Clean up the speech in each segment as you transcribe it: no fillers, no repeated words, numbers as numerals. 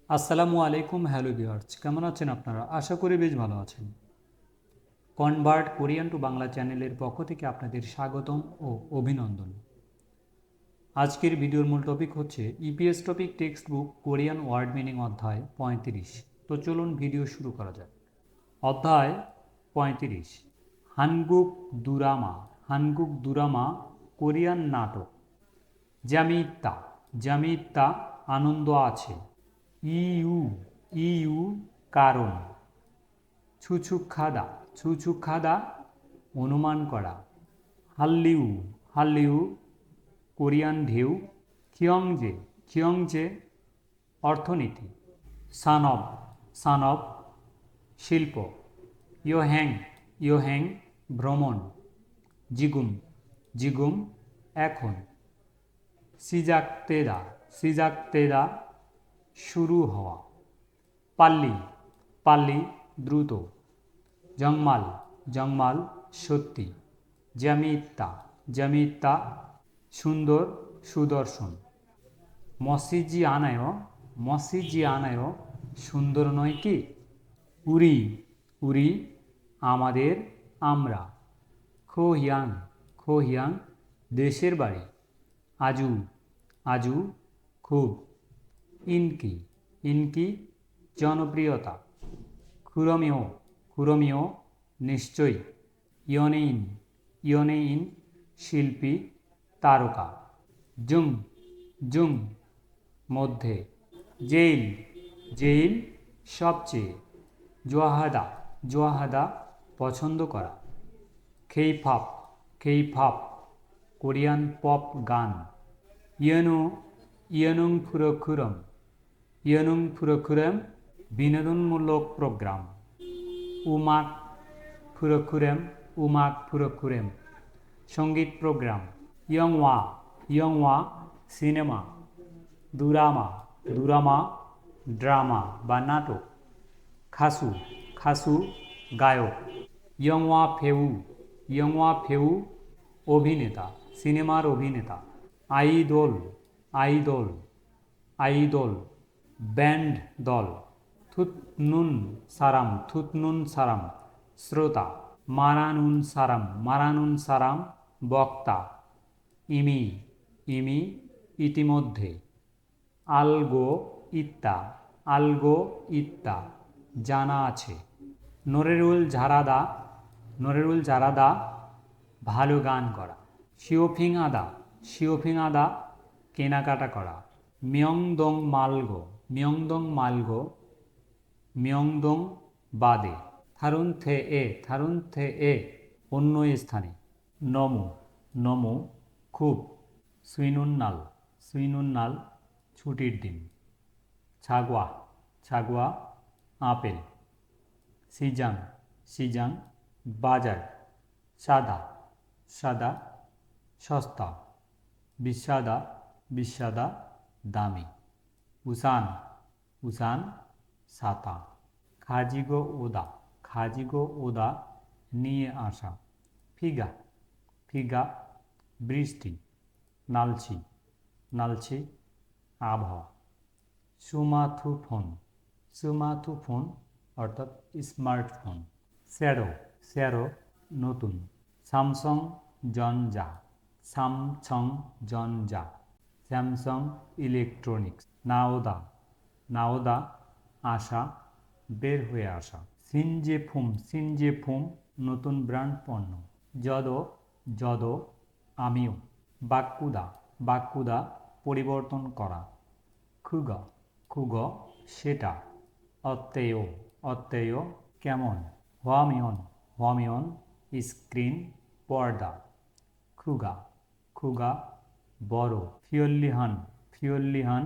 আসসালামু আলাইকুম, hello viewers, কেমন আছেন আপনারা? আশা করি বেশ ভালো আছেন। কনভার্ট কোরিয়ান টু বাংলা চ্যানেলের পক্ষ থেকে আপনাদের স্বাগতম ও অভিনন্দন। আজকের ভিডিওর মূল টপিক হচ্ছে EPS topic text book Korean word meaning অধ্যায় 35। তো চলুন ভিডিও শুরু করা যাক। অধ্যায় 35, হানগুক দুরামা। হানগুক দুরামা কোরিয়ান নাটক। জ্যামিত্যা। জ্যামিত্যা আনন্দ আছে। ইউ ইউ কারণ। ছুছুখাদা। ছুছুখাদা অনুমান করা। হাল্লিউ। হাল্লিউ কোরিয়ান ঢেউ। খিয়ংজে। খিয়ংজে অর্থনীতি। সানব। সানব শিল্প। ইয়োহ্যাং। ইয়োহ্যাং ভ্রমণ। জিগুম। জিগুম এখন। সিজাকতেদা। সিজাকতেদা শুরু হওয়া। পাল্লি। পাল্লি দ্রুত। জংমাল। জংমাল সত্যি। জ্যামিত্যা। জ্যামিত্যা সুন্দর, সুদর্শন। মসিজি আনায়। মসিজি আনায় সুন্দর নয় কি? উরি। উরি আমাদের, আমরা। খোহিয়াং। খোহিয়াং দেশের বাড়ি। আজু। আজু খুব। ইনকি। ইনকি জনপ্রিয়তা। খুরমিও। খুরমিও নিশ্চয়ই। ইয়নেইন। ইয়নেইন শিল্পী, তারকা। জুং। জুং মধ্যে। জেইল। জেইল সবচেয়ে। জোয়াহাদা। জোয়াহাদা পছন্দ করা। খেইফাপ। খেইফাপ কোরিয়ান পপ গান। ইয়েনো। ইয়েনুং ফুরোখুরম। ইয়েনুং ফুরোখুরম বিনোদনমূলক প্রোগ্রাম। উমাক ফুরোখুরেম। উমাক ফুরোখুরেম সঙ্গীত প্রোগ্রাম। ইয়ংওয়া। ইয়ংওয়া সিনেমা। দুরামা। দুরামা ড্রামা বা নাটক। খাসু। খাসু গায়ক। ইয়ংওয়া ফেউ। ইয়ংওয়া ফেউ অভিনেতা, সিনেমার অভিনেতা। আইদোল। আইদোল। আইদোল ব্যান্ড দল। থুতনুন সারাম। থুতনুন সারাম শ্রোতা। মারানুন সারাম। মারানুন সারাম বক্তা। ইমি। ইমি ইতিমধ্যে। আলগো ইত্তা। আলগো ইত্তা জানা আছে। নরেরুল ঝারাদা। নরেরুল ঝারাদা ভালো গান করা। শিওফিং আদা। শিওফিং আদা কেনাকাটা করা। মিয়ংদং মালগো। মিয়ংদং মালগো মিয়ংদং বাদে। থারুন থে এ। থারুন থে এ অন্য স্থানে। নমো। নমো খুব। সুইনুন্নাল। সুইনুন্নাল ছুটির দিন। ছাগুয়া। ছাগুয়া আপেল। সিজাং। সিজাং বাজার। সাদা। সাদা সস্তা। বিস্বাদা। বিস্বাদা দামি। উসান। উসান ছাতা। খাজিগো ওদা। খাজিগো ওদা নিয়ে আসা। ফিগা। ফিগা বৃষ্টি। নালছি। নালছি আবহাওয়া। সুমাথুফোন। সুমাথুফোন অর্থাৎ স্মার্টফোন। স্যারো। স্যারো নতুন। স্যামসং জনজা। স্যামসং জনজা স্যামসং ইলেকট্রনিক্স। নাওদা। নাওদা আসা, বের হয়ে আসা। সিনজেফুম। সিনজেফুম নতুন ব্র্যান্ড পণ্য। যদ। যদ আমিও। বাক্কুদা। বাক্কুদা পরিবর্তন করা। খুগ। খুগ সেটা। অত্যেয়। অত্যেয় কেমন। হোয়ামিয়ন। হোয়ামিয়ন স্ক্রিন, পর্দা। খুগা। খুগা বড়। ফিয়ল্লিহান। ফিয়ল্লিহান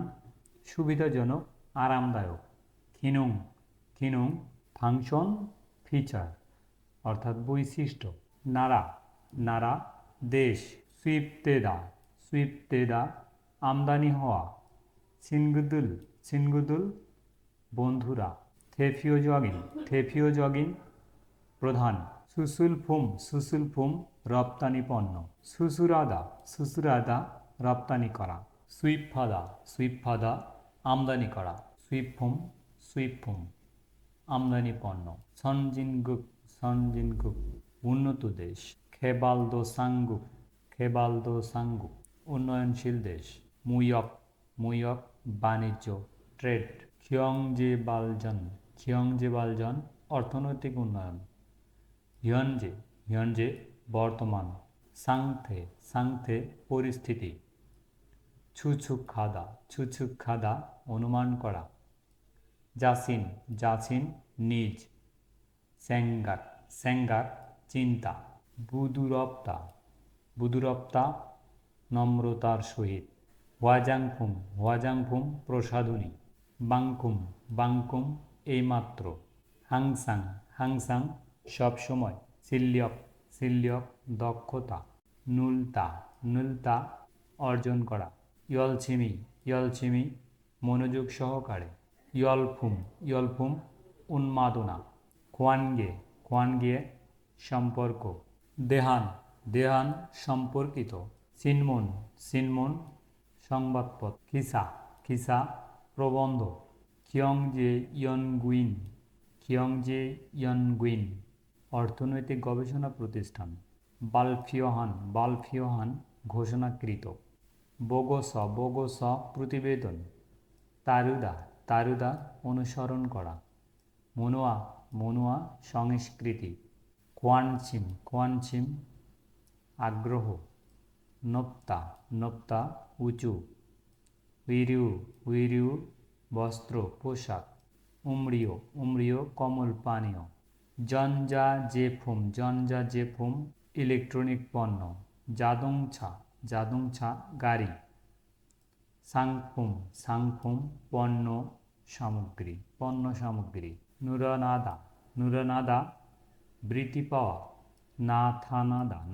সুবিধাজনক, আরামদায়ক। খিনুং। খিনুং ফাংশন, ফিচার অর্থাৎ বৈশিষ্ট্য। নারা। নারা দেশ। সুইপ্তেদা। সুইপ্তেদা আমদানি হওয়া। সিনগুদুল। সিনগুদুল বন্ধুরা। থেফিওজগিন। থেফিওজগিন প্রধান। সুসুলফুম। সুসুলফুম রপ্তানি পণ্য। সুসুরাদা। সুসুরাদা রপ্তানি করা। সুইফাদা। সুইফাদা আমদানি করা। সুইফুম সুইফুম আমদানি পণ্য, সনজিনগুক সনজিনগুক উন্নত দেশ, খেবালদোসাঙ্গুক খেবালদোসাঙ্গুক উন্নয়নশীল দেশ, মুইয়ক মুইয়ক বাণিজ্য ট্রেড, খিয়ংজেবালজন অর্থনৈতিক উন্নয়ন, হিয়নজে হিয়নজে বর্তমান, সাংথে সাংথে পরিস্থিতি, ছুছুক খাদা অনুমান করা, জাসিন জাসিন নিজ, স্যাঙ্গাক স্যাঙ্গাক চিন্তা, বুদুরপ্তা নম্রতার সহিত, হোয়াজাংফুম প্রসাধনী, বাংকুম এইমাত্র, হাংসাং হাংসাং সবসময়, সিল্লিয়ক দক্ষতা, নুলতা অর্জন করা, ইয়লছিমি মনোযোগ সহকারে, ইয়লফুম উন্মাদনা, খোয়ানগে সম্পর্ক, দেহান সম্পর্কিত, সিনমুন সংবাদপত্র, খিসা প্রবন্ধ, খিয়ংজে ইয়নগুইন অর্থনৈতিক গবেষণা প্রতিষ্ঠান, বালফিওহান ঘোষণাকৃত, বোগস প্রতিবেদন, তারুদা অনুসরণ করা, মনোয়া সংস্কৃতি, কোয়ানচিম আগ্রহ, নোপ্তা উঁচু, উইরিউ বস্ত্র পোশাক, উমরিও কমল পানীয়, জনজাজেফুম ইলেকট্রনিক পণ্য, জাদুংছা গাড়ি, সাংফুম পণ্য সামগ্রী, নুরানাদা বৃত্তি পাওয়া,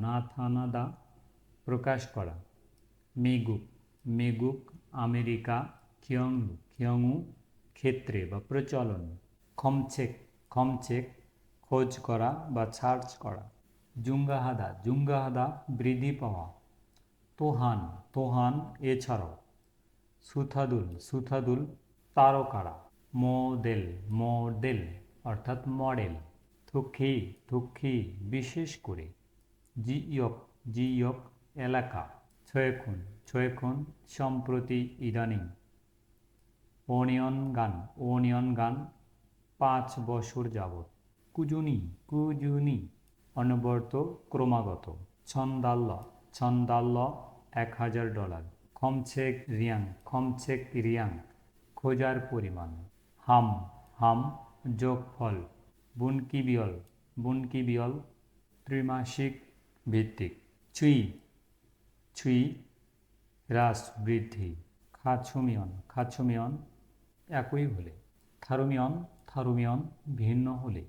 নাথানাদা প্রকাশ করা, মেগুক আমেরিকা, খিয়ংউ ক্ষেত্রে বা প্রচলন, খমচেক খোঁজ করা বা সার্চ করা, জুঙ্গাহাদা বৃদ্ধি পাওয়া, তোহান এছাড়াও, সুথাদুল তারকারা, মডেল অর্থাৎ মডেল, থুক্ষি বিশেষ করে, জিইয়ক এলাকা, ছয়েখুন সম্প্রতি ইদানিং, ওনিয়ন গান 5 বছর যাবৎ, কুজুনি অনবরত ক্রমাগত, ছন্দাল্য $1000, খমচেক রিয়াং খোঁজার পরিমাণ, হাম যোগফল, বুনকিবিয়ল ত্রিমাসিক ভিত্তিক, ছুই হ্রাস বৃদ্ধি, খাছুমিয়ন একই হলে, থারুমিয়ন ভিন্ন হলে,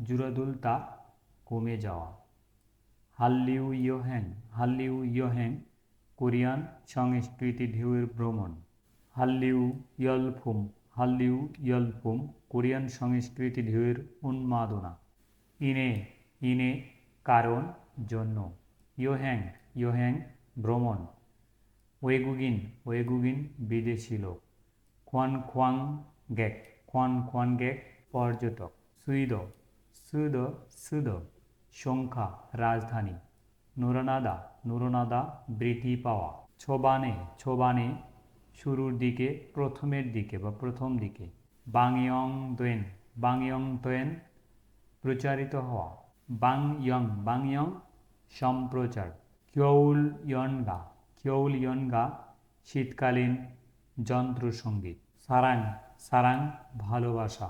জুরাদুলতা কমে যাওয়া, হাল্লিউ ইয়োহেং কোরিয়ান সংস্কৃতি ঢেউয়ের ভ্রমণ, হাল্লিউ ইয়লফুম কোরিয়ান সংস্কৃতি ঢেউয়ের উন্মাদনা, ইনে কারণ জন্য, ইয়োহেং ভ্রমণ, ওয়েগুগিন বিদেশি লোক, খোয়ানগেক পর্যটক, সুদ সংখ্যা রাজধানী, নুরনাদা বৃদ্ধি পাওয়া, ছোবানে শুরুর দিকে, প্রথম দিকে, বাংয়ংতোয়েন প্রচারিত হওয়া, বাংয়ং সম্প্রচার, কিয়উলয়নগা শীতকালীন যন্ত্রসঙ্গীত, সারাং ভালোবাসা,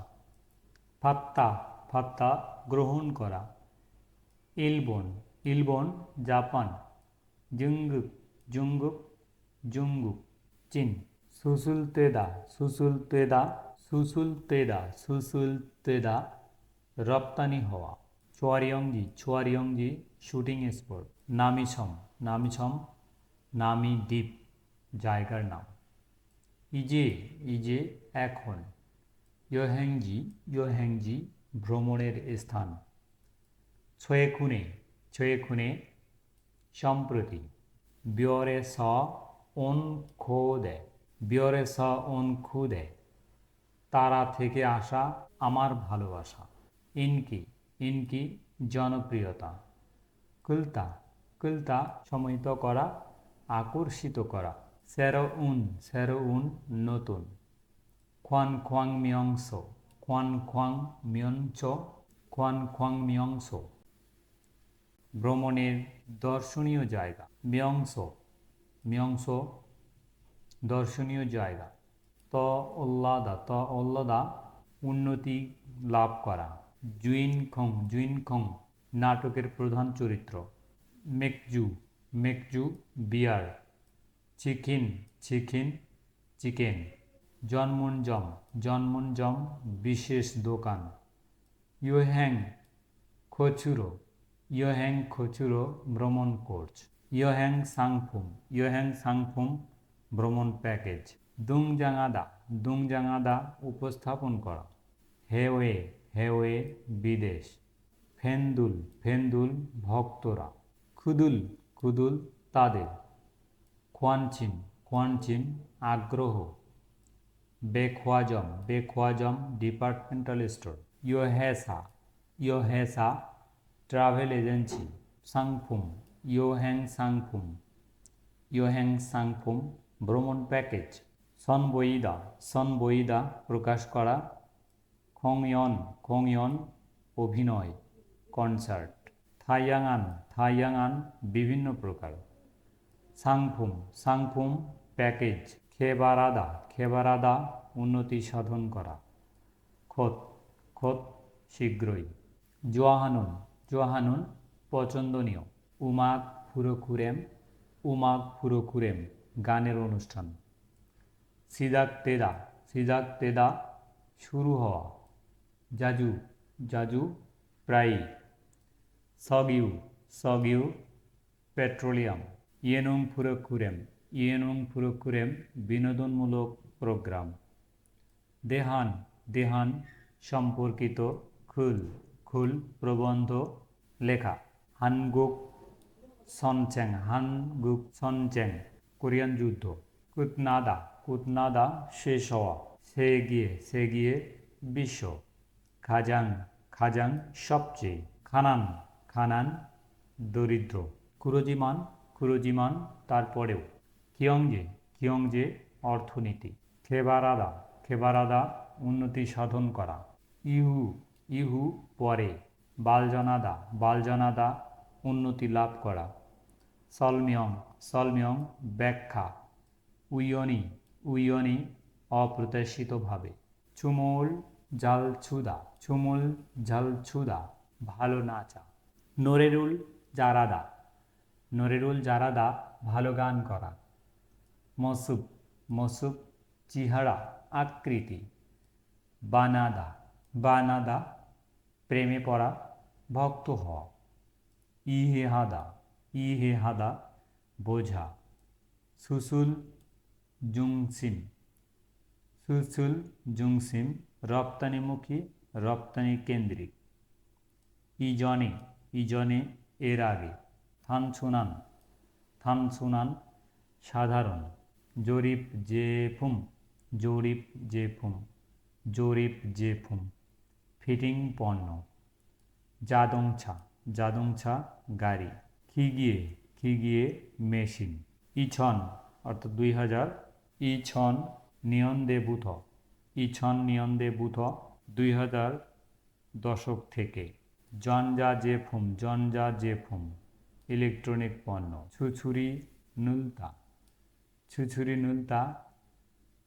ফাত্তা গ্রহণ করা, ইলবন জাপান, জুঙ্গুক চীন, সুসুলতেদা রপ্তানি হওয়া, চুয়ারিয়ংজি শুটিং স্পট, নামিছম নামি দ্বীপ জায়গার নাম, ইজে এখন, ইয়োহেংজি ভ্রমণের স্থান, ছয়েখুনে সম্প্রতি, বিয়রে স ওন খোদে বিয়রে স ওন খুদে, তারা থেকে আসা আমার ভালোবাসা। ইনকি, ইনকি জনপ্রিয়তা। কুলতা, কুলতা সমহিত করা, আকর্ষিত করা। সেরো উন নতুন। খোয়ান খোয়াং মিয়ংস, খোয়ান খোয়াং মিয়ঞ্চ, খোয়ান খোয়াং মিয়ংস ভ্রমণের দর্শনীয় জায়গা। মিয়ংস, মিয়ংস দর্শনীয় জায়গা। ত অল্লাদা উন্নতি লাভ করা। জুইন খং নাটকের প্রধান চরিত্র। মেকজু, মেকজু বিয়ার। Chicken, chicken. জন্মনজম বিশেষ দোকান। ইয়োহ্যাং খচুরো, ইয়োহ্যাং খচুরো ভ্রমণ কোচ। ইয়োহ্যাং সাংফুম ভ্রমণ প্যাকেজ। দুংজাঙাদা উপস্থাপন করা। হেওয়ে বিদেশ। ভক্তরা। খুদুল তাদের। খোয়ানচিন আগ্রহ। বেখোয়াজম ডিপার্টমেন্টাল স্টোর। ইয়োহেসা ট্রাভেল এজেন্সি। ইয়োহ্যাং সাংফুম ভ্রমণ প্যাকেজ। সনবইদা প্রকাশ করা। খংয়ন অভিনয় কনসার্ট। থাইয়াংআন বিভিন্ন প্রকার। সাংফুম প্যাকেজ। খেবারাদা উন্নতি সাধন করা। খোত শীঘ্রই। জোয়াহানুন পছন্দনীয়। উমাগ ফুরোকুরেম গানের অনুষ্ঠান। সিদাক তেদা শুরু হওয়া। জাজু প্রায়ই। সগিউ পেট্রোলিয়াম। ইয়েনুং ফুরোকুরেম বিনোদনমূলক প্রোগ্রাম। দেহান সম্পর্কিত। খুল প্রবন্ধ লেখা। হানগুক সনচেং কোরিয়ান যুদ্ধ। কুতনাদা শেষ হওয়া। সে গিয়ে বিশ্ব। খাজাং সবচেয়ে। খানান দরিদ্র। কুরোজিমান তারপরেও। কিয়ংজে অর্থনীতি। খেবারাদা উন্নতি সাধন করা। ইহু পরে। বালজানাদা উন্নতি লাভ করা। সলমিয়ং ব্যাখ্যা। উইয়নি অপ্রত্যাশিতভাবে। চুমুল ঝালছুদা ভালো নাচা। নোরেরুল জারাদা ভালো গান করা। মসুব চেহারা আকৃতি। বানাদা প্রেমে পড়া, ভক্ত হওয়া। ইহেহাদা বোঝা। সুসুল জুংসিম রপ্তানিমুখী, রপ্তানি কেন্দ্রিক। ইজনে এর আগে। থানসুনান সাধারণ। জরিপ জেফুম ফিটিং পণ্য। জাদংছা গাড়ি। খিগিয়ে মেশিন। ইছন অর্থাৎ 2000। ইছন নিয়ন্দে বুথ 2000 দশক থেকে। জনজা ইলেকট্রনিক পণ্য। ছুছুরি নুলতা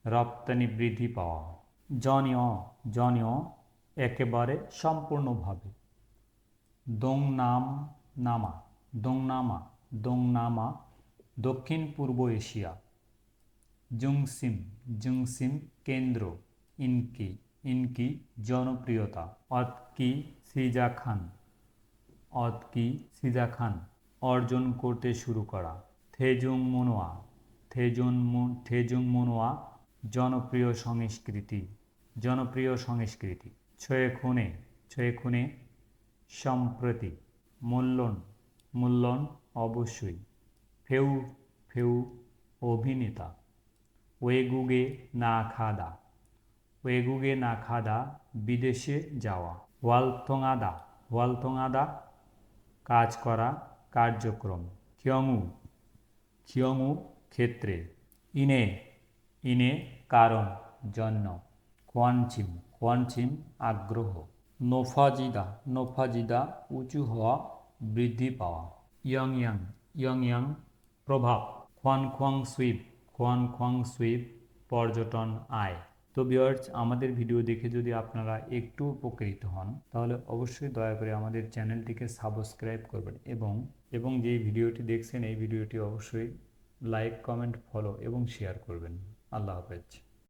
রপ্তানি বৃদ্ধি পাওয়া। জনীয় একেবারে সম্পূর্ণভাবে। দোংনামা দক্ষিণ পূর্ব এশিয়া। জুংসিম কেন্দ্র। ইনকি জনপ্রিয়তা। অতকি সিজা খান অর্জন করতে শুরু করা। থেজুং মুনোয়া জনপ্রিয় সংস্কৃতি। ছয়েখুনে সম্প্রতি। মূল্যন অবশ্যই। ফেউ অভিনেতা। ওয়েগুগে না খাদা, ওয়েগুগে না খাদা বিদেশে যাওয়া। ওয়ালথঙাদা, ওয়ালথঙাদা কাজ করা, কার্যক্রম। খিয়ংউ, খিয়ংউ ক্ষেত্রে। ইনে, ইনে কারণ, জন্য। কোয়ানচিম, কোয়ানচিম আগ্রহ। নোফাজিদা, নোফাজিদা উঁচু হওয়া, বৃদ্ধি পাওয়া। ইয়ংয়াং, ইয়ংয়াং প্রভাব। খোয়ানখোয়াং সুইপ, খোয়ানখোয়াং সুইপ পর্যটন আয়। তো ভিউয়ার্স, আমাদের ভিডিও দেখে যদি আপনারা একটু উপকৃত হন তাহলে অবশ্যই দয়া করে আমাদের চ্যানেলটিকে সাবস্ক্রাইব করবেন এবং যেই ভিডিওটি দেখছেন এই ভিডিওটি অবশ্যই লাইক, কমেন্ট, ফলো এবং শেয়ার করবেন। আল্লাহ হাফেজ।